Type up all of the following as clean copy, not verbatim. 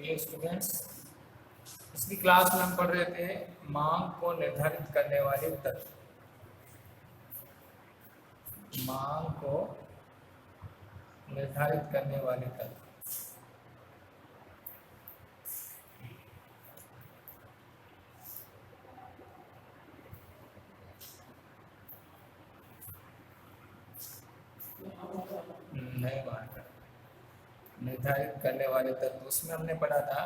Dear students, पिछली class में हम पढ़ रहे थे मांग को निर्धारित करने वाले तत्व। मांग को निर्धारित करने वाले तत्व। नए बात निर्धारित करने वाले तत्व, उसमें हमने पढ़ा था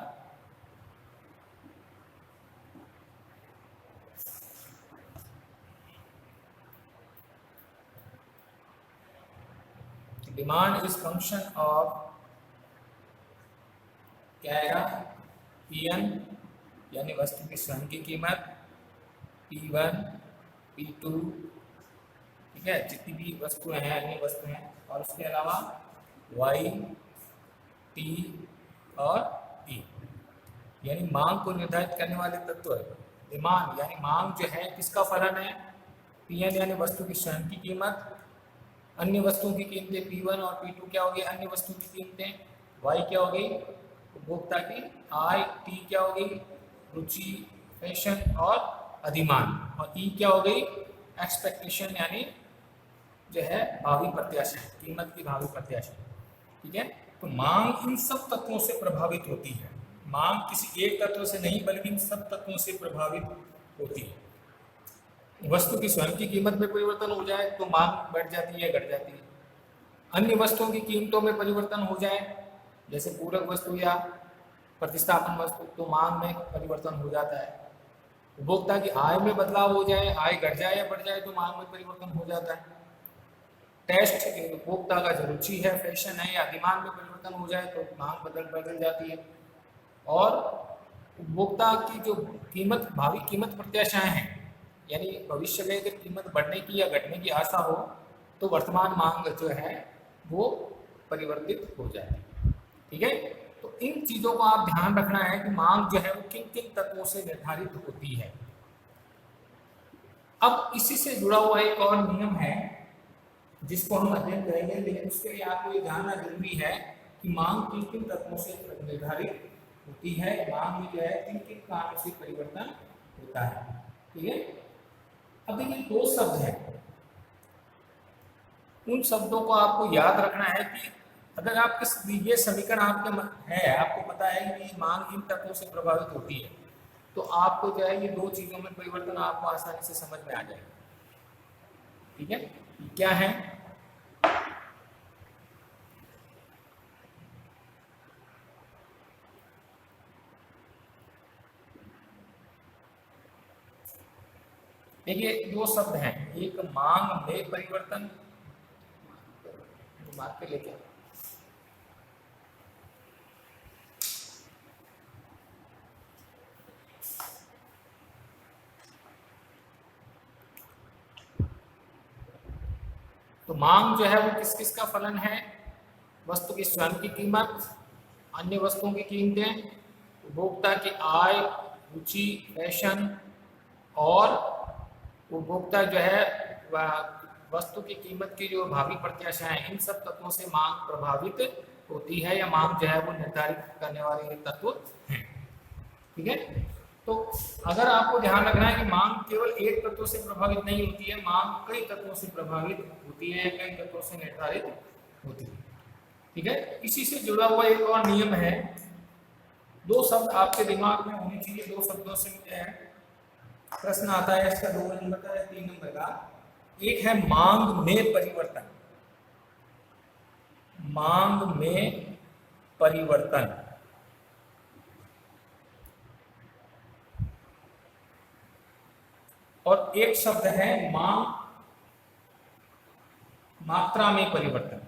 डिमांड इज फंक्शन ऑफ क्या आएगा, Pn यानी वस्तु की स्वयं की कीमत, P1 P2, ठीक है, जितनी भी वस्तुएं हैं अन्य वस्तुएं, और उसके अलावा Y T और E यानी मांग को निर्धारित करने वाले तत्व है। डिमांड यानी मांग जो है किसका फलन है, Pn यानी वस्तु की स्वयं की कीमत, अन्य वस्तुओं की कीमतें P1 और P2 क्या हो गई, अन्य वस्तुओं की कीमतें, Y क्या हो गई, उपभोक्ता की, I T क्या हो गई, रुचि, फैशन और अधिमान, और E क्या हो गई, एक्सपेक्टेशन यानी जो है भावी प्रत्याशा, कीमत की भावी प्रत्याशा। ठीक है, तो मांग इन सब तत्वों से प्रभावित होती है। मांग किसी एक तत्व से नहीं बल्कि इन सब तत्वों से प्रभावित होती है। वस्तु की स्वयं की कीमत में परिवर्तन हो जाए तो मांग बढ़ जाती है, घट जाती है। अन्य वस्तुओं की कीमतों में परिवर्तन हो जाए, जैसे पूरक वस्तु या प्रतिस्थापन वस्तु, तो मांग में परिवर्तन हो जाता है। उपभोक्ता की आय में बदलाव हो जाए, आय घट जाए या बढ़ जाए तो मांग में परिवर्तन हो जाता है। टेस्ट उपभोक्ता का जो रुचि है, फैशन है या डिमांड में परिवर्तन हो जाए तो मांग बदल जाती है। और उपभोक्ता की जो कीमत, भावी कीमत प्रत्याशाएं हैं, यानी भविष्य में अगर कीमत बढ़ने की या घटने की आशा हो तो वर्तमान मांग जो है वो परिवर्तित हो जाती है। ठीक है, तो इन चीजों को आप ध्यान रखना है कि मांग जो है वो किन किन तत्वों से निर्धारित होती है। अब इसी से जुड़ा हुआ एक और नियम है जिसको हम अध्ययन करेंगे, लेकिन उसके लिए आपको ये जानना जरूरी है कि मांग किन किन तत्वों से निर्धारित होती है। मांग में जो है किन किन कारणों से परिवर्तन होता है। ठीक है, अब देखिए दो शब्द हैं, उन शब्दों को आपको याद रखना है कि अगर आपके ये समीकरण आपके है, आपको पता है कि मांग इन तत्वों से प्रभावित होती है, तो आपको जो है ये दो चीजों में परिवर्तन आपको आसानी से समझ में आ जाएगा। ठीक है, क्या है, देखिए दो शब्द हैं, एक मांग में परिवर्तन, मार्क पे लेके तो मांग जो है वो किस किस का फलन है, वस्तु की स्वयं की कीमत, अन्य वस्तुओं की कीमतें, उपभोक्ता की आय, रुचि, फैशन, और उपभोक्ता जो है वस्तु की कीमत की जो भावी प्रत्याशाएं, इन सब तत्वों से मांग प्रभावित होती है या मांग जो है वो निर्धारित करने वाले तत्व हैं। ठीक है, तो अगर आपको ध्यान रखना है कि मांग केवल एक तत्व से प्रभावित नहीं होती है, मांग कई तत्वों से प्रभावित होती है, कई तत्वों से निर्धारित होती है। ठीक है, इसी से जुड़ा हुआ एक और नियम है, दो शब्द आपके दिमाग में होने चाहिए, दो शब्दों से प्रश्न आता है, इसका 2 नंबर का है, 3 नंबर का। एक है मांग में परिवर्तन, मांग में परिवर्तन, और एक शब्द है मांग मात्रा में परिवर्तन,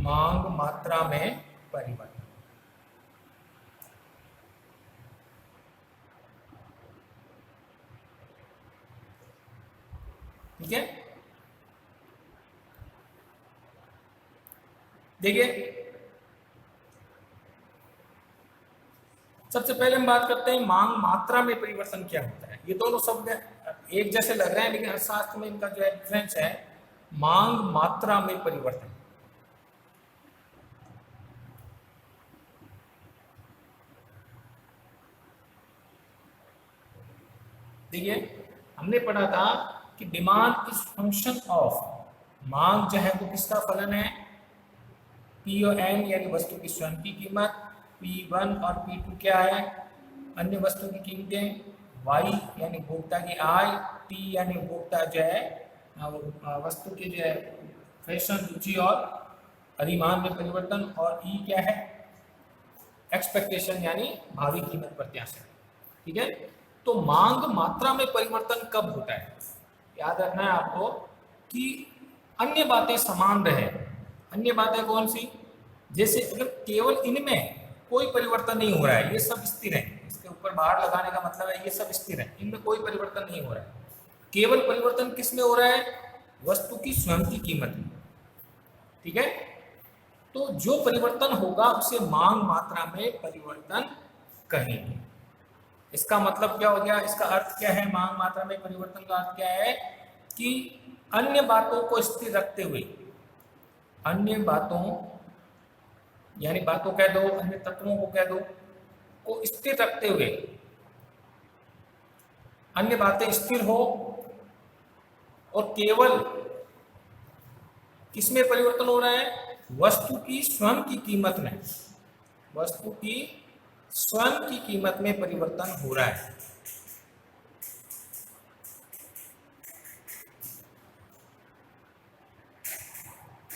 मांग मात्रा में परिवर्तन। ठीक है, देखिए सबसे पहले हम बात करते हैं मांग मात्रा में परिवर्तन क्या होता है। ये दोनों शब्द एक जैसे लग रहे हैं, लेकिन अर्थशास्त्र में इनका जो है डिफरेंस है। मांग मात्रा में परिवर्तन, देखिए हमने पढ़ा था कि डिमांड इज फंक्शन ऑफ, मांग जो है वो किसका फलन है, पी और एन यानी वस्तु की स्वयं की कीमत, P1 और P2 क्या है, अन्य वस्तु की कीमतें, Y यानी उपभोक्ता की आय, T यानी उपभोक्ता जो है वस्तु की जो है फैशन रुचि और अधिमान में परिवर्तन, और E क्या है, एक्सपेक्टेशन यानी भावी कीमत प्रत्याशा। ठीक है, तो मांग मात्रा में परिवर्तन कब होता है, याद रखना है आपको कि अन्य बातें समान रहे। अन्य बातें कौन सी, जैसे अगर केवल इनमें कोई परिवर्तन नहीं हो रहा है, ये सब स्थिर है, इसके ऊपर बाहर लगाने का मतलब है ये सब स्थिर है, इनमें कोई परिवर्तन नहीं हो रहा है, केवल परिवर्तन किस में हो रहा है, वस्तु की स्वयं की कीमत में। ठीक है, तो जो परिवर्तन होगा उसे मांग मात्रा में परिवर्तन कहेंगे। इसका मतलब क्या हो गया, इसका अर्थ क्या है, मांग मात्रा में परिवर्तन का अर्थ क्या है कि अन्य बातों को स्थिर रखते हुए, अन्य बातों यानी बातों कह दो, अन्य तत्वों को कह दो, को स्थिर रखते हुए, अन्य बातें स्थिर हो और केवल किसमें परिवर्तन हो रहा है, वस्तु की स्वयं की कीमत में, वस्तु की स्वयं की कीमत में परिवर्तन हो रहा है।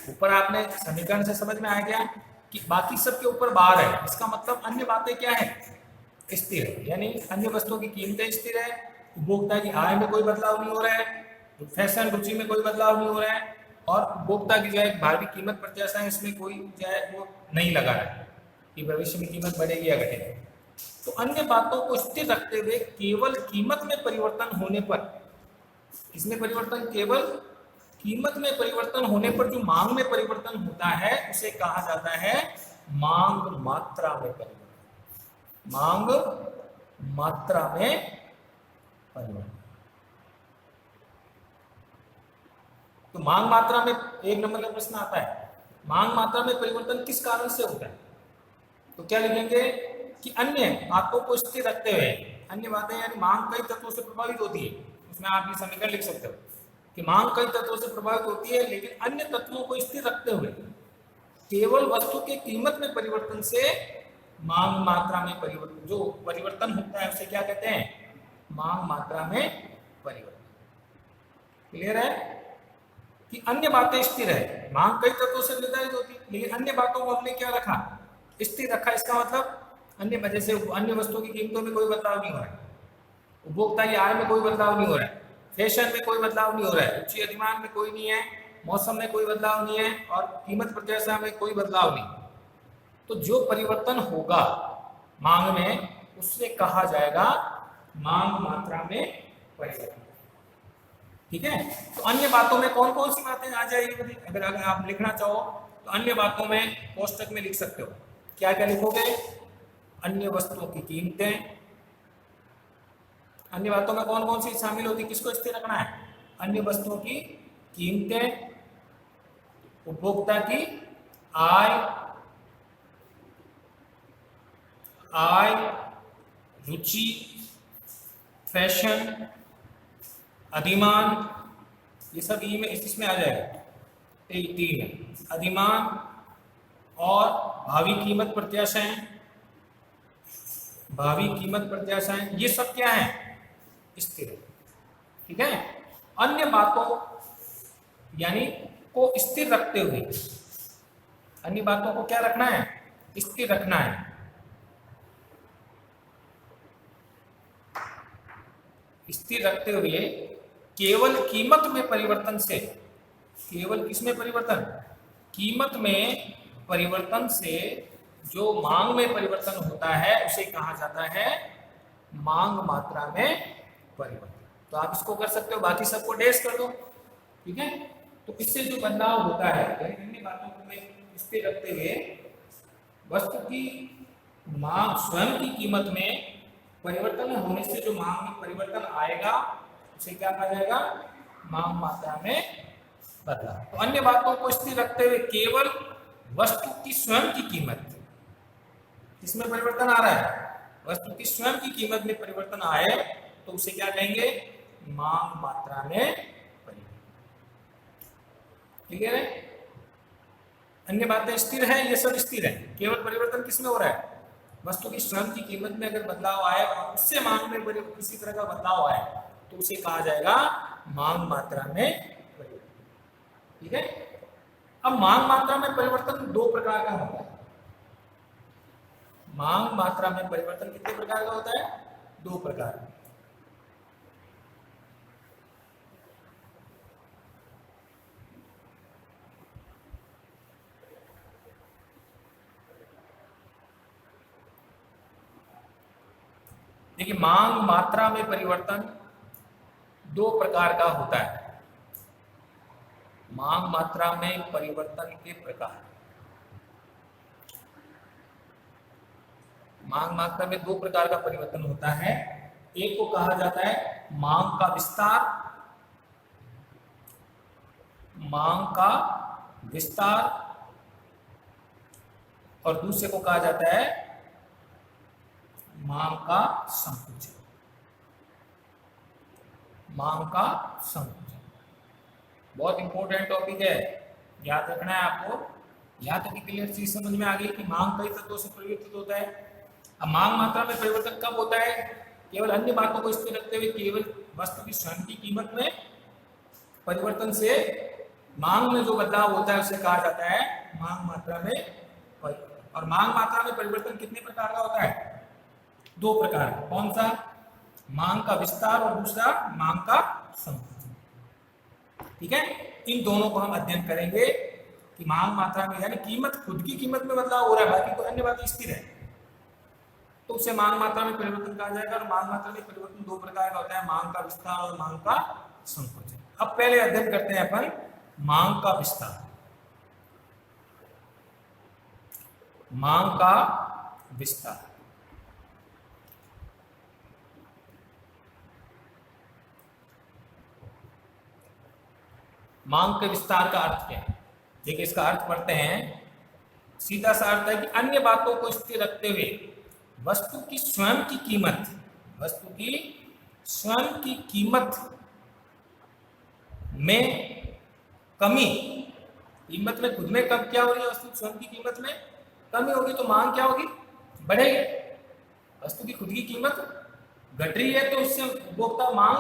ऊपर आपने समीकरण से समझ में आ गया कि बाकी सब के ऊपर बार है, इसका मतलब अन्य बातें क्या है, स्थिर है, यानी अन्य वस्तुओं की कीमतें स्थिर है, उपभोक्ता की आय में कोई बदलाव नहीं हो रहा है, फैशन रुचि में कोई बदलाव नहीं हो रहा है, और उपभोक्ता की जो है भावी कीमत प्रत्याशा है इसमें कोई जो है वो नहीं लगा रहा है कि भविष्य में कीमत बढ़ेगी या घटेगी। तो अन्य बातों को स्थिर रखते हुए केवल कीमत में परिवर्तन होने पर, इसमें परिवर्तन केवल कीमत में परिवर्तन होने पर जो मांग में परिवर्तन होता है उसे कहा जाता है मांग मात्रा में परिवर्तन, मांग मात्रा में परिवर्तन। तो मांग मात्रा में एक नंबर का प्रश्न आता है, मांग मात्रा में परिवर्तन किस कारण से होता है, तो क्या लिखेंगे कि अन्य बातों को स्थिर रखते हुए, अन्य बातें यानी मांग कई तत्वों से प्रभावित होती है, इसमें आप ये समीकरण लिख सकते हो कि मांग कई तत्वों से प्रभावित होती है, लेकिन अन्य तत्वों को स्थिर रखते हुए केवल वस्तु की कीमत में परिवर्तन से मांग मात्रा में परिवर्तन, जो परिवर्तन होता है उसे क्या कहते हैं, मांग मात्रा में परिवर्तन। क्लियर है कि अन्य बातें स्थिर है, मांग कई तत्वों से निर्धारित होती है, लेकिन अन्य बातों को हमने क्या रखा, स्थिर रखा। इसका मतलब अन्य वजह से अन्य वस्तुओं की कीमतों में कोई बदलाव नहीं हो रहा है, उपभोक्ता की आय में कोई बदलाव नहीं हो रहा है, फैशन में कोई बदलाव नहीं हो रहा है, रुचि अधिमान में कोई नहीं है, मौसम में कोई बदलाव नहीं है, और कीमत प्रत्याशा में कोई बदलाव नहीं। तो जो परिवर्तन होगा मांग में उससे कहा जाएगा मांग मात्रा में परिवर्तन। ठीक है, तो अन्य बातों में कौन कौन सी बातें आ जाएगी, अगर आप लिखना चाहो तो अन्य बातों में कोष्टक में लिख सकते हो, क्या क्या लिखोगे, अन्य वस्तुओं की कीमतें, अन्य बातों में कौन कौन सी शामिल होती, किसको स्थिर रखना है, अन्य वस्तुओं की कीमतें, उपभोक्ता की आय, रुचि, फैशन, अधिमान, ये सब ई में इसमें आ जाएगा, तीन है, अधिमान और भावी कीमत प्रत्याशाएं, भावी कीमत प्रत्याशाएं, ये सब क्या है, स्थिर है। ठीक है, अन्य बातों यानी को स्थिर रखते हुए, अन्य बातों को क्या रखना है, स्थिर रखना है, स्थिर रखते हुए केवल कीमत में परिवर्तन से, केवल किसमें परिवर्तन, कीमत में परिवर्तन से जो मांग में परिवर्तन होता है उसे कहा जाता है मांग मात्रा में परिवर्तन। तो आप इसको कर सकते हो, बाकी सबको डैश कर दो। ठीक है, तो इससे जो बदलाव होता है, अन्य बातों को में स्थिर रखते हुए वस्तु की मांग स्वयं की कीमत में परिवर्तन होने से जो मांग में परिवर्तन आएगा उसे क्या कहा जाएगा, मांग मात्रा में बदलाव। तो अन्य बातों को स्थिर रखते हुए केवल वस्तु की स्वयं की कीमत, इसमें परिवर्तन आ रहा है, वस्तु की स्वयं की कीमत में परिवर्तन आए तो उसे क्या कहेंगे? मांग मात्रा में परिवर्तन। ठीक है? अन्य बातें स्थिर है, ये सब स्थिर है, केवल परिवर्तन किसमें हो रहा है? वस्तु की श्रम की कीमत में अगर बदलाव आए और उससे मांग में किसी तरह का बदलाव आए तो उसे कहा जाएगा मांग मात्रा में परिवर्तन। ठीक है? अब मांग मात्रा में परिवर्तन दो प्रकार का होता है। मांग मात्रा में परिवर्तन कितने प्रकार का होता है? दो प्रकार। देखिए, मांग मात्रा में परिवर्तन दो प्रकार का होता है। मांग मात्रा में परिवर्तन के प्रकार, मांग मात्रा में दो प्रकार का परिवर्तन होता है। एक को कहा जाता है मांग का विस्तार, मांग का विस्तार, और दूसरे को कहा जाता है मांग का संकुचन। मांग का संकुचन बहुत इंपॉर्टेंट टॉपिक है, याद रखना है आपको। यहाँ तक क्लियर चीज समझ में आ गई कि मांग कई तत्वों से परिवर्तित होता है। अब मांग मात्रा में परिवर्तन कब होता है? केवल अन्य बातों को स्थिर रखते हुए केवल वस्तु की स्वयं की कीमत में परिवर्तन से मांग में जो बदलाव होता है उसे कहा जाता है मांग मात्रा में परिवर्तन। और मांग मात्रा में परिवर्तन कितने प्रकार का होता है? दो प्रकार। कौन सा? मांग का विस्तार और दूसरा मांग का संकुचन। ठीक है? इन दोनों को हम अध्ययन करेंगे कि मांग मात्रा में यानी कीमत, खुद की कीमत में बदलाव हो रहा है, बाकी तो अन्य बातें स्थिर है, तो उसे मांग मात्रा में परिवर्तन कहा जाएगा। और मांग मात्रा में परिवर्तन दो प्रकार का होता है, मांग का विस्तार और मांग का संकुचन। अब पहले अध्ययन करते हैं अपन मांग का विस्तार। मांग का विस्तार, मांग के विस्तार का अर्थ क्या है? देखिए, इसका अर्थ पढ़ते हैं। सीधा सा अर्थ है कि अन्य बातों को स्थिर रखते हुए वस्तु की स्वयं की कीमत, वस्तु की स्वयं की कीमत में कमी, कीमत में खुद में कब क्या हो रही है? वस्तु स्वयं की कीमत में कमी होगी तो मांग क्या होगी? बढ़ेगी। वस्तु की खुद की कीमत घट रही है तो उससे उपभोक्ता मांग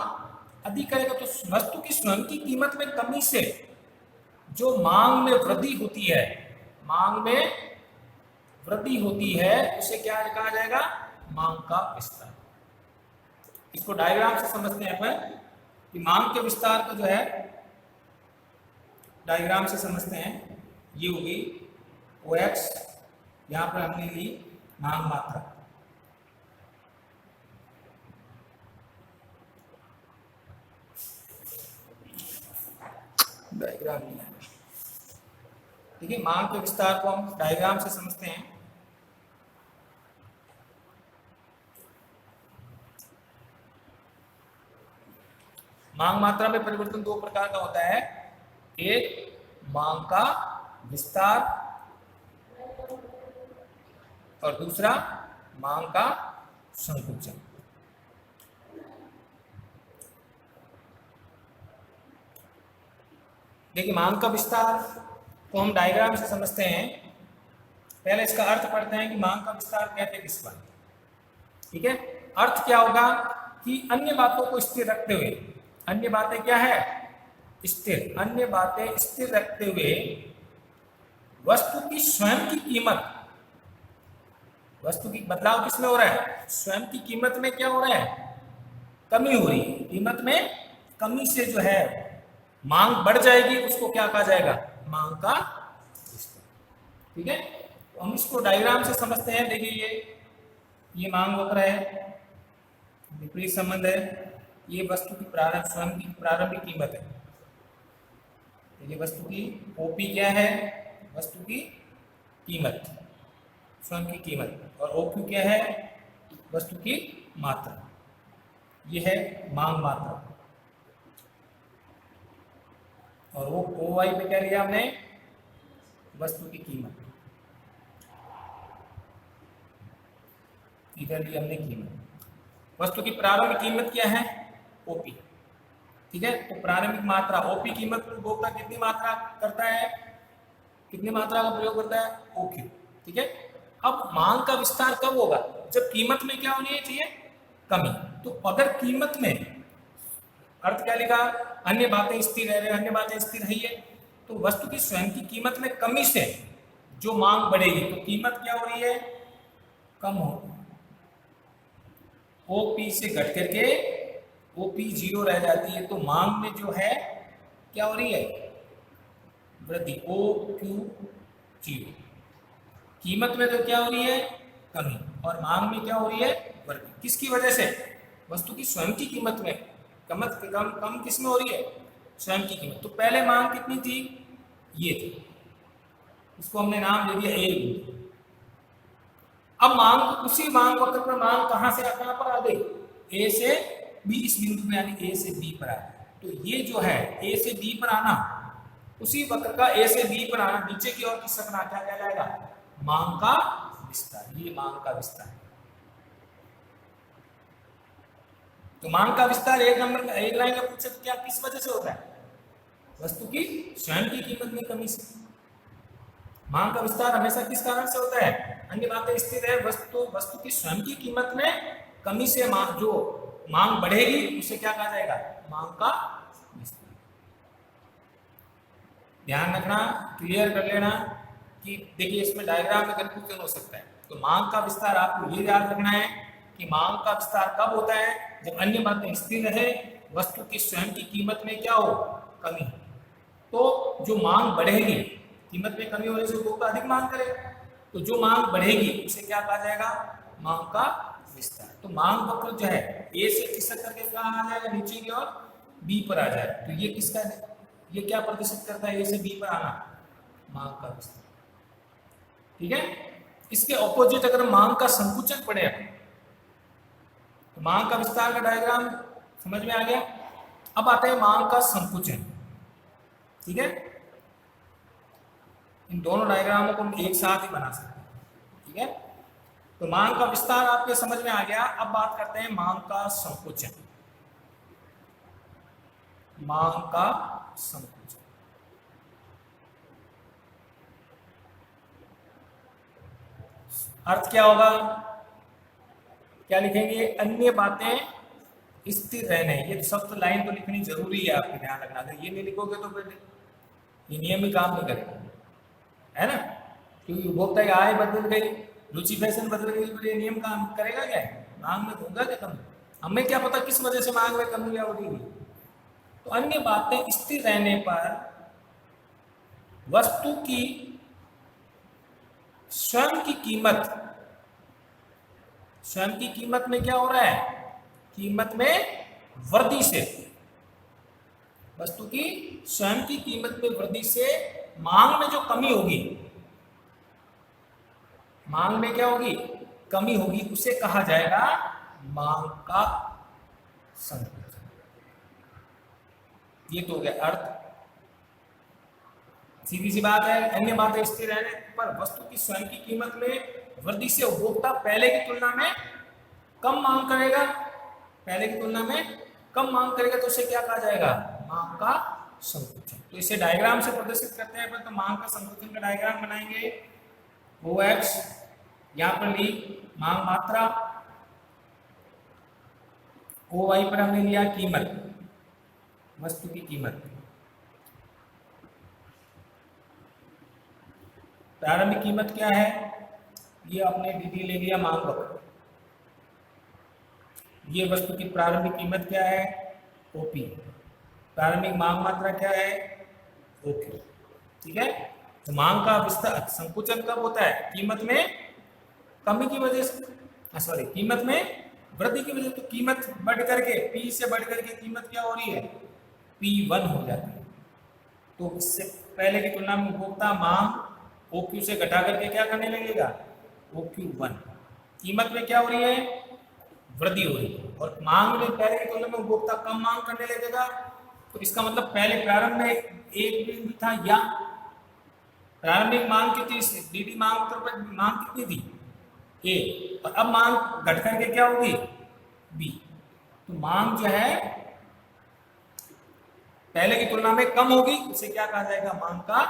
अधिक करेगा। तो वस्तु की स्वयं की कीमत में कमी से जो मांग में वृद्धि होती है, मांग में वृद्धि होती है, उसे क्या कहा जाएगा? मांग का विस्तार। इसको डायग्राम से समझते हैं अपन कि मांग के विस्तार को जो है डायग्राम से समझते हैं। ये होगी OX, यहां पर हमने ली मांग मात्रा, डायग्राम लिया। ठीक है? मांग के विस्तार को हम डायग्राम से समझते हैं। मांग मात्रा में परिवर्तन दो प्रकार का होता है, एक मांग का विस्तार और दूसरा मांग का संकुचन। देखिए, मांग का विस्तार को हम डायग्राम से समझते हैं। पहले इसका अर्थ पढ़ते हैं कि मांग का विस्तार कहते किसको। ठीक है? अर्थ क्या होगा कि अन्य बातों को स्थिर रखते हुए, अन्य बातें क्या है? स्थिर। अन्य बातें स्थिर रखते हुए वस्तु की स्वयं की कीमत, वस्तु की बदलाव किसमें हो रहा है? स्वयं की कीमत में क्या हो रहा है? कमी हो रही है। कीमत में कमी से जो है मांग बढ़ जाएगी, उसको क्या कहा जाएगा? मांग का विस्तार। ठीक है? तो हम इसको डायग्राम से समझते हैं। देखिए, ये मांग वक्र है, विपरीत संबंध है, ये वस्तु की स्वयं की प्रारंभिक कीमत है। ये वस्तु की ओपी क्या है? वस्तु की कीमत, स्वयं की कीमत। और ओक्यू क्या है? वस्तु की मात्रा। ये है मांग मात्रा। और वो OY पे क्या लिया हमने? वस्तु की कीमत। इधर ली हमने कीमत। वस्तु की प्रारंभिक कीमत क्या है? ओपी। ठीक है, तो प्रारंभिक मात्रा ओपी कीमत पर उपभोक्ता कितनी मात्रा करता है, कितनी मात्रा का प्रयोग करता है? ओक्यू। ठीक है, अब मांग का विस्तार कब होगा? जब कीमत में क्या होनी चाहिए? कमी। तो अगर कीमत में, अर्थ क्या लिखा? अन्य बातें स्थिर रह रहे, अन्य बातें स्थिर रही है, तो वस्तु की स्वयं की कीमत में कमी से जो मांग बढ़ेगी तो कीमत क्या हो रही है? कम हो। ओपी से घट करके ओपी जीरो रह जाती है, तो मांग में जो है क्या हो रही है? वृद्धि। O Q zero. कीमत में तो क्या हो रही है? कमी। और मांग में क्या हो रही है? वृद्धि। किसकी वजह से? वस्तु की स्वयं की कीमत में कम किस में हो रही है? स्वयं की कीमत। तो पहले मांग कितनी थी? ये थी, इसको हमने नाम दे दिया ए। अब मांग, उसी मांग वक्र पर मांग कहां से कहां पर आ गई? ए से बी, इस बिंदु में, यानी ए से बी पर आ गई। तो ये जो है ए से बी पर आना, उसी वक्र का ए से बी पर आना, नीचे की ओर खिसकना, क्या कहलाएगा? मांग का विस्तार। ये मांग का विस्तार। तो मांग का विस्तार एक नंबर का, एक लाइन का पूछे तो क्या किस वजह से होता है? वस्तु की स्वयं की कीमत में कमी से। मांग का विस्तार हमेशा किस कारण से होता है? अन्य बातें स्थिर है, वस्तु की स्वयं की कीमत में कमी से जो मांग बढ़ेगी उसे क्या कहा जाएगा? मांग का विस्तार। ध्यान रखना, क्लियर कर लेना कि देखिए इसमें डायग्राम में कंफ्यूजन हो सकता है। तो मांग का विस्तार आपको ये याद रखना है कि मांग का विस्तार कब होता है? जब अन्य बातें स्थिर रहे, वस्तु की स्वयं की कीमत में क्या हो? कमी। तो जो मांग बढ़ेगी, कीमत में कमी होने से उपभोक्ता अधिक मांग करेगा, तो जो मांग बढ़ेगी उसे क्या कहा जाएगा? मांग का विस्तार। तो मांग वक्र जो है ए से खिसक करके कहाँ आ जाएगा? नीचे की ओर बी पर आ जाएगा। तो ये किसका है? ये क्या प्रदर्शित करता है? ए से बी पर आना, मांग का विस्तार। ठीक है, इसके ऑपोजिट अगर मांग का संकुचन पड़े, तो मांग का विस्तार का डायग्राम समझ में आ गया। अब आता है मांग का संकुचन। ठीक है, इन दोनों डायग्रामों को हम एक साथ ही बना सकते हैं। ठीक है, तो मांग का विस्तार आपके समझ में आ गया। अब बात करते हैं मांग का संकुचन। मांग का संकुचन अर्थ क्या होगा? क्या लिखेंगे? अन्य बातें स्थिर रहने। ये सब तो लाइन तो लिखनी जरूरी है, आपके ध्यान रखना। अगर ये नहीं लिखोगे तो फिर ये नियम ही काम नहीं करेगा, है ना? क्योंकि उपभोक्ता की आय बदल गई, रुचि फैशन बदल गई, तो ये नियम काम करेगा क्या? मांग में होगा क्या कमी? हमें क्या पता किस वजह से मांग में कमी या होगी? तो अन्य बातें स्थिर रहने पर वस्तु की स्वयं की कीमत, स्वयं की कीमत में क्या हो रहा है? कीमत में वृद्धि से, वस्तु की स्वयं की कीमत में वृद्धि से मांग में जो कमी होगी, मांग में क्या होगी? कमी होगी, उसे कहा जाएगा मांग का संकुचन। ये तो हो गया अर्थ। सीधी सी बात है, अन्य बातें स्थिर रहने पर वस्तु की स्वयं की कीमत में वृद्धि से उपभोक्ता पहले की तुलना में कम मांग करेगा, पहले की तुलना में कम मांग करेगा, तो उसे क्या कहा जाएगा? मांग का संकुचन। तो इसे डायग्राम से प्रदर्शित करते हैं। तो मांग का संकुचन का डायग्राम बनाएंगे। ओ एक्स यहाँ पर ली मांग मात्रा, ओ वाई पर हमने लिया कीमत, वस्तु की कीमत। प्रारंभिक कीमत क्या है? ये आपने डी ले लिया मांग वक्र। ये वस्तु की प्रारंभिक कीमत क्या है? ओपी। प्रारंभिक मांग मात्रा क्या है? ओक्यू। ठीक है, तो मांग का विस्तार संकुचन कब होता है? कीमत में कमी की वजह से, सॉरी, कीमत में वृद्धि की वजह से। तो कीमत बढ़ करके, पी से बढ़ करके कीमत क्या हो रही है? P1 हो जाती है। तो इससे पहले की तुलना में उपभोक्ता मांग OQ से घटा करके क्या करने लगेगा? OQ1। कीमत में क्या हो रही है? वृद्धि हो रही है। और मांग में पहले की तुलना में उपभोक्ता कम मांग करने लगेगा। तो इसका मतलब पहले प्रारंभ में एक बिंदु था, या प्रारंभिक मांग कितनी थी? डीडी मांग पर मांग कितनी थी? ए। और अब मांग घट करके क्या होगी? बी। तो मांग जो है पहले की तुलना में कम होगी, उसे क्या कहा जाएगा? मांग का।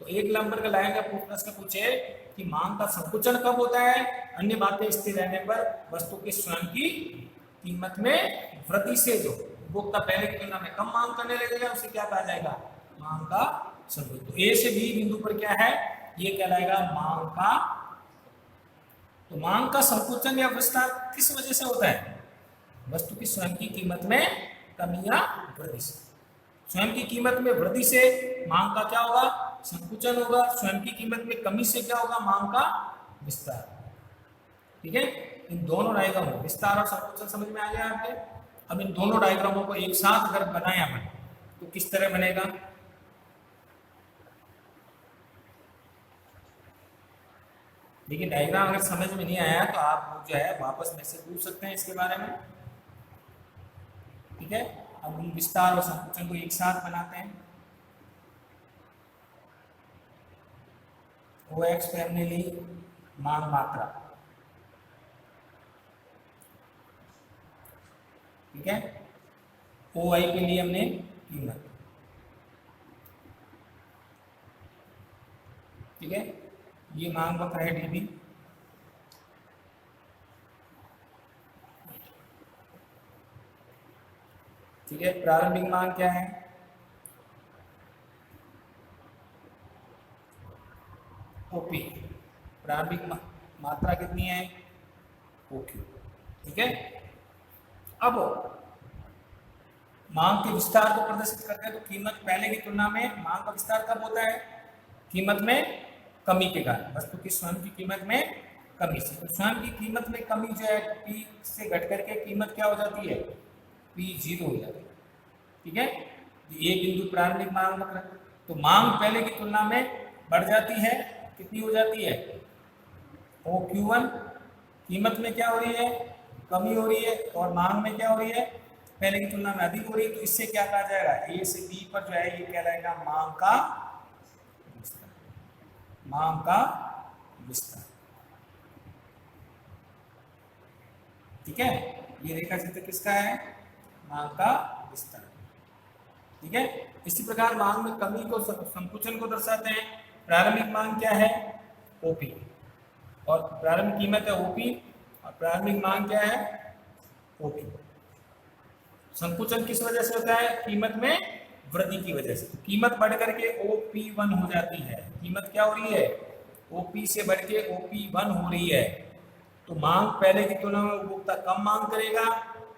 तो एक नंबर का लाइन का प्रश्न पूछे कि मांग का संकुचन कब होता है? अन्य बातें स्थिर रहने पर वस्तु की स्वयं की कीमत में वृद्धि से जो उपभोक्ता पहले की तुलना में कम मांग करने लगेगा, उसे क्या कहा जाएगा? मांग का संकुचन। तो ए से बी बिंदु पर क्या है? ये कहलाएगा मांग का। तो मांग का संकुचन या विस्तार किस वजह से होता है? वस्तु की स्वयं की कीमत में कमी या वृद्धि से। स्वयं की कीमत में वृद्धि से मांग का क्या होगा? संकुचन होगा। स्वयं की कीमत में कमी से क्या होगा? मांग का विस्तार। ठीक है, इन दोनों डायग्रामों विस्तार और संकुचन समझ में आ गया आपके? अब इन दोनों डायग्रामों को एक साथ अगर बनाए अपन तो किस तरह बनेगा? देखिए, डायग्राम अगर समझ में नहीं आया तो आप जो है वापस मेरे से पूछ सकते हैं इसके बारे में। ठीक है, अब हम विस्तार और संकुचन को एक साथ बनाते हैं। ओ एक्स पे हमने ली मांग मात्रा। ठीक है, ओ आई के लिए हमने कीमत। ठीक है, ये मांग वक्र है डी बी। ठीक है, प्रारंभिक मांग क्या है? ओपी। प्रारंभिक मात्रा कितनी है? ओक्यू। ठीक है, अब मांग के विस्तार को प्रदर्शित करते हैं। तो कीमत पहले की तुलना में मांग का विस्तार कब होता है? कीमत में कमी के कारण, वस्तु की स्वयं की कीमत में कमी से। तो स्वयं की कीमत में कमी जो है पी से घट करके कीमत क्या हो जाती है? पी जीरो हो जाती है। ठीक है, ये बिंदु प्रारंभिक मांग वक्र। तो मांग पहले की तुलना में बढ़ जाती है, कितनी हो जाती है? O Q one. कीमत में क्या हो रही है? कमी हो रही है। और मांग में क्या हो रही है? पहले की तुलना में अधिक हो रही है। तो इससे क्या कहा जाएगा? ए से बी पर जो है ये कहलाएगा मांग का विस्तार। मांग का विस्तार। ठीक है, ये रेखा चित्र किसका है? मांग का विस्तार। ठीक है, इसी प्रकार मांग में कमी को संकुचन को दर्शाते हैं। प्रारंभिक मांग क्या है? ओपी। और प्रारंभिक कीमत है ओपी और प्रारंभिक मांग क्या है? ओक्यू। संकुचन किस वजह से होता है? कीमत में वृद्धि की वजह से। कीमत बढ़ करके OP1 हो जाती है। कीमत क्या हो रही है? OP से बढ़ के OP1 हो रही है। तो मांग पहले की तुलना में उपभोक्ता कम मांग करेगा,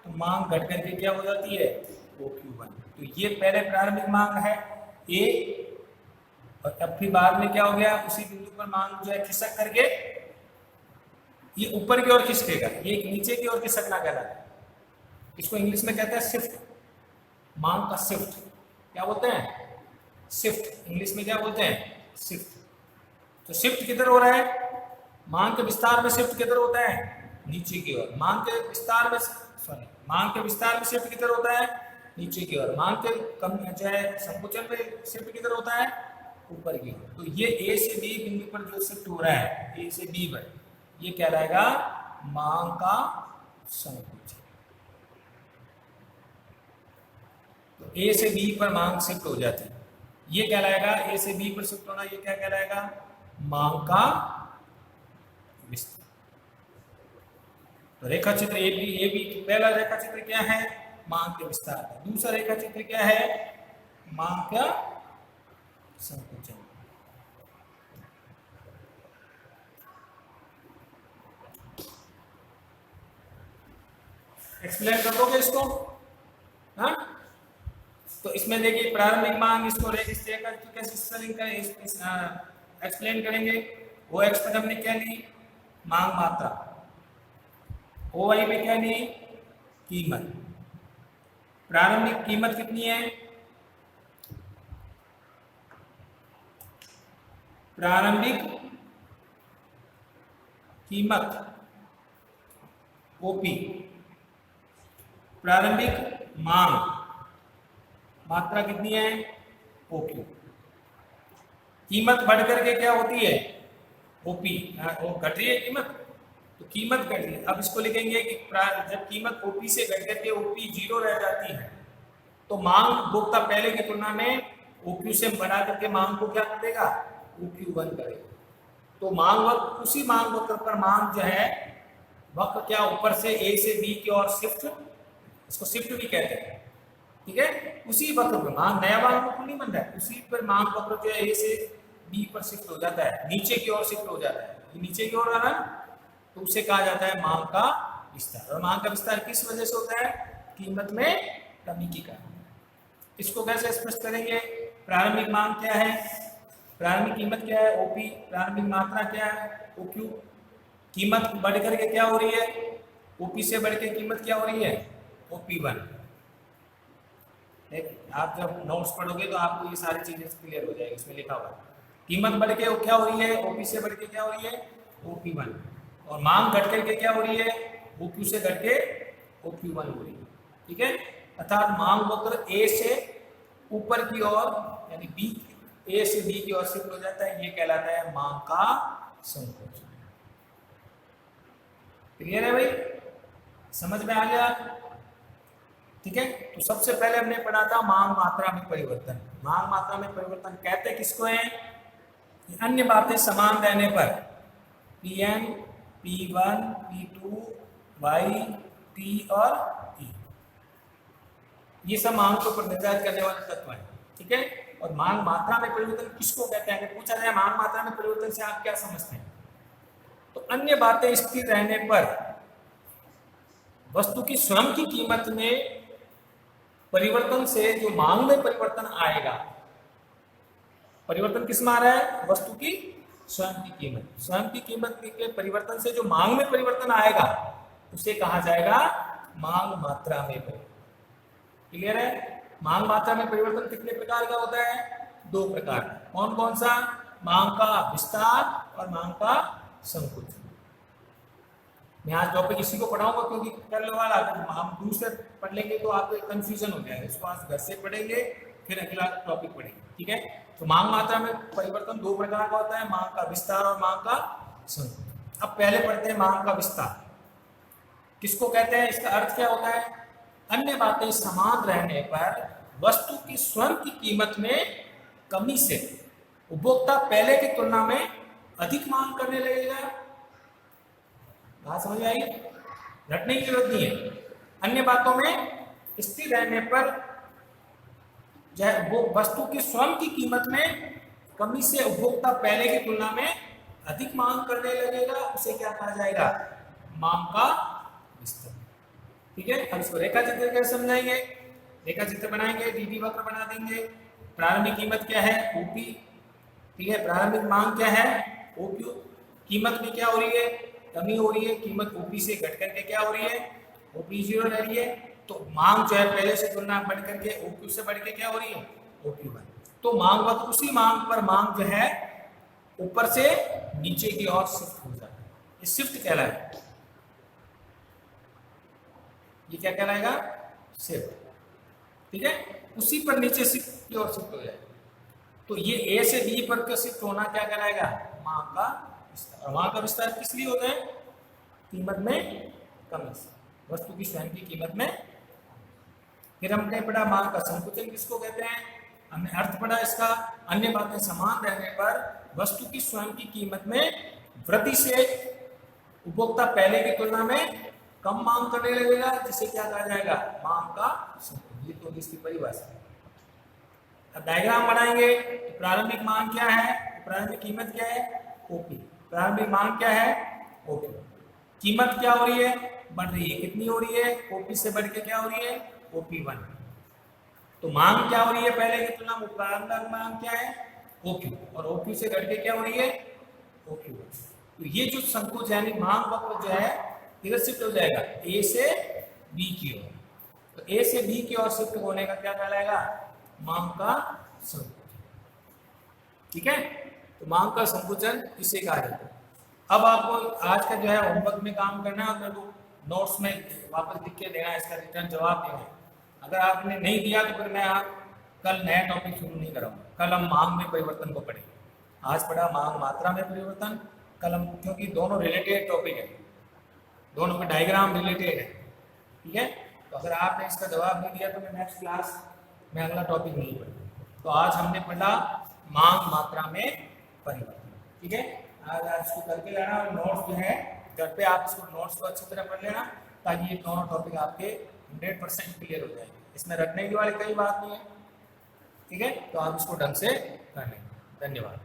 तो मांग घट करके क्या हो जाती है? OQ1। तो ये पहले प्रारंभिक मांग है ए, और अब फिर बाद में क्या हो गया? उसी बिंदु पर मांग जो है खिसक करके ये ऊपर की ओर खिसकेगा, ये नीचे की ओर खिसकना कहलाता है। इसको इंग्लिश में कहते हैं शिफ्ट। मांग का शिफ्ट क्या बोलते हैं? शिफ्ट। इंग्लिश में क्या बोलते हैं? शिफ्ट। तो शिफ्ट किधर हो रहा है? मांग के विस्तार में शिफ्ट किधर होता है? नीचे की ओर। मांग के विस्तार में मांग के विस्तार में शिफ्ट किधर होता है? नीचे की ओर। मांग के कम जो है संकुचन में शिफ्ट किधर होता है? ऊपर की ओर। तो ये ए से बी बिंदु पर जो शिफ्ट हो रहा है, ए से बी पर, ये कहलाएगा मांग का संकुचन। तो ए से बी पर मांग शिफ्ट हो जाती है, ये कहलाएगा ए से बी पर शिफ्ट होना। ये क्या कहलाएगा? मांग का विस्तार। तो रेखा चित्र ए बी पहला रेखा चित्र क्या है? मांग के विस्तार का। दूसरा रेखा चित्र क्या है? मांग का संकुचन। एक्सप्लेन कर दोगे इसको? हाँ, तो इसमें देखिए प्रारंभिक मांग, इसको इस रेखा कैसे एक्सप्लेन करेंगे? ओ एक्स पर हमने क्या ली? मांग मात्रा। ओ वाई पे क्या ली? कीमत। प्रारंभिक कीमत कितनी है? प्रारंभिक कीमत ओपी। प्रारंभिक मांग मात्रा कितनी है? ओक्यू। कीमत बढ़ करके क्या होती है? ओपी। वो घट रही है कीमत, तो कीमत घट गई। अब इसको लिखेंगे कि जब कीमत ओपी से घट करके ओपी 0 रह जाती है तो मांग उपभोक्ता पहले की तुलना में ओक्यू से बढ़ा करके मांग को क्या कर देगा, ओक्यू 1 करेगा। तो मांग वक्र, उसी मांग वक्र पर मांग जो है वक्र क्या ऊपर से ए से बी की ओर शिफ्ट, इसको शिफ्ट भी कहते हैं, ठीक है। उसी वक्र पर मांग, नया मांग वक्र नहीं बन रहा है, उसी पर मांग वक्र जो है ए से बी पर शिफ्ट हो जाता है, नीचे की ओर शिफ्ट हो जाता है, ये नीचे की ओर आ रहा है तो उसे कहा जाता है मांग का विस्तार। और मांग का विस्तार किस वजह से होता है, कीमत में कमी के कारण। इसको कैसे स्पष्ट करेंगे, प्रारंभिक मांग क्या है, प्रारंभिक कीमत क्या है ओपी, प्रारंभिक मात्रा क्या है ओक्यू, कीमत बढ़ करके क्या हो रही है, ओपी से बढ़ के कीमत क्या हो रही है, OP1। आप जब नोट्स पढ़ोगे तो आपको ये सारी चीजें क्लियर हो जाएगी, इसमें लिखा हुआ है कीमत बढ़ के क्या हो रही है, ओपी से बढ़ के क्या हो रही है, OP1, और मांग घट करके क्या हो रही है, ओक्यू से घट के OQ1 हो रही है, ठीक है। अर्थात मांग वक्र ए से ऊपर की ओर यानी बी, ए से बी की ओर शिफ्ट हो जाता है, ये कहलाता है मांग का संकोचन। क्लियर है भाई, समझ में आ गया, ठीक है। तो सबसे पहले हमने पढ़ा था मांग मात्रा में परिवर्तन। मांग मात्रा में परिवर्तन कहते किसको है, अन्य बातें समान रहने पर Pn, P1, P2, Y, T और E, ये सब मांग को निर्धारित करने वाले तत्व हैं, ठीक है। और मांग मात्रा में परिवर्तन किसको कहते हैं, अगर पूछा जाए मांग मात्रा में परिवर्तन से आप क्या समझते हैं, तो अन्य बातें स्थिर रहने पर वस्तु की स्वयं की कीमत में परिवर्तन से जो मांग में परिवर्तन आएगा, परिवर्तन किस में आ रहा है, वस्तु की स्वयं की कीमत, स्वयं की कीमत के परिवर्तन से जो मांग में परिवर्तन आएगा उसे कहा जाएगा मांग मात्रा में परिवर्तन। क्लियर है, मांग मात्रा में परिवर्तन कितने प्रकार का होता है, 2 प्रकार, कौन कौन सा, मांग का विस्तार और मांग का संकुचन। मैं आज टॉपिक इसी को पढ़ाऊंगा क्योंकि कल वाला हम दूसरे पढ़ लेंगे तो आपको कंफ्यूजन हो जाएगा, इसको आज घर से पढ़ेंगे फिर अगला टॉपिक पढ़ेंगे, ठीक है। तो मांग मात्रा में परिवर्तन 2 प्रकार का होता है, मांग का विस्तार और मांग का संकुचन। अब पहले पढ़ते हैं मांग का विस्तार, किसको कहते हैं, इसका अर्थ क्या होता है, अन्य बातें समान रहने पर वस्तु की स्वयं की कीमत में कमी से उपभोक्ता पहले की तुलना में अधिक मांग करने लगेगा। बात समझ में आई, रटने की जरूरत नहीं है। अन्य बातों में स्थिर रहने पर जो है वो वस्तु की स्वयं की कीमत में कमी से उपभोक्ता पहले की तुलना में अधिक मांग करने लगेगा, उसे क्या कहा जाएगा, मांग का विस्तार, ठीक है। अब इसको रेखा चित्र कैसे समझाएंगे, रेखा चित्र बनाएंगे, डीबी वक्र बना देंगे। प्रारंभिक कीमत क्या है, ओपी, ठीक है, प्रारंभिक मांग क्या है, ओक्यू, कीमत में क्या हो रही है, कमी हो रही है, कीमत ओपी से घट करके क्या हो रही है, ओपी 0 रह रही है, तो मांग जो है पहले से तुलना बढ़ करके ओक्यू से बढ़ के क्या हो रही है, OQ1। तो मांग वक्त उसी मांग पर मांग जो है ऊपर से नीचे की ओर शिफ्ट हो जाता है, ये शिफ्ट कहलाएगा, ये क्या कहलाएगा, शिफ्ट, ठीक है। उसी पर नीचे शिफ्ट की ओर शिफ्ट हो जाएगा, तो ये ए से बी पर का शिफ्ट होना क्या कहलाएगा, मांग का विस्तार। और मांग का विस्तार किस लिए होता है, कीमत में कमी से, वस्तु की स्वयं की कीमत में। फिर हमने पढ़ा मांग का संकुचन किसको कहते हैं, हमने अर्थ पढ़ा इसका, अन्य बातें समान रहने पर वस्तु की स्वयं की कीमत में वृद्धि से उपभोक्ता पहले की तुलना में कम मांग करने लगेगा, जिसे क्या कहा जाएगा, मांग का संकुचन। ये तो इसकी परिभाषा है। अब डायग्राम बनाएंगे, तो प्रारंभिक मांग क्या है, प्रारंभिक कीमत क्या है, ओपी, प्रारंभिक मांग क्या है, ओपी, कीमत क्या हो रही है, बढ़ रही है, कितनी हो रही है, ओपी से बढ़ के क्या हो रही है, OP1। तो मांग क्या हो रही है पहले की तुलना में, प्रारंभिक मांग क्या है, OQ, और OQ से घट के क्या हो रही है, OQ1। तो ये जो संकुच यानी मांग वक्र जो है इधर शिफ्ट हो जाएगा ए से बी की ओर, तो ए से बी की ओर शिफ्ट होने का क्या कहलाएगा, मांग का संकुचन, ठीक है। तो मांग का संकुचन इसे कहा जाता है। अब आपको आज का जो है होमवर्क में काम करना है और मेरे को नोट्स में वापस लिख के देना है, इसका रिटर्न जवाब देना है। अगर आपने नहीं दिया तो फिर मैं आप कल नया टॉपिक शुरू नहीं कराऊंगा, कल हम मांग में परिवर्तन को पढ़ेंगे। आज पढ़ा मांग मात्रा में परिवर्तन, कल हम, क्योंकि दोनों रिलेटेड टॉपिक है, दोनों के डायग्राम रिलेटेड है, ठीक है। तो अगर आपने इसका जवाब नहीं दिया तो मैं नेक्स्ट क्लास में अगला टॉपिक नहीं पढ़ूंगा। तो आज हमने पढ़ा मांग मात्रा में परिवर्तन, ठीक है। आज इसको करके लेना और नोट्स जो है घर पे आप इसको नोट्स को अच्छी तरह पढ़ लेना, ताकि ये दोनों टॉपिक आपके 100% क्लियर हो जाएंगे। इसमें रटने की वाली कोई बात नहीं है, ठीक है। तो आप इसको ढंग से कर लेंगे। धन्यवाद।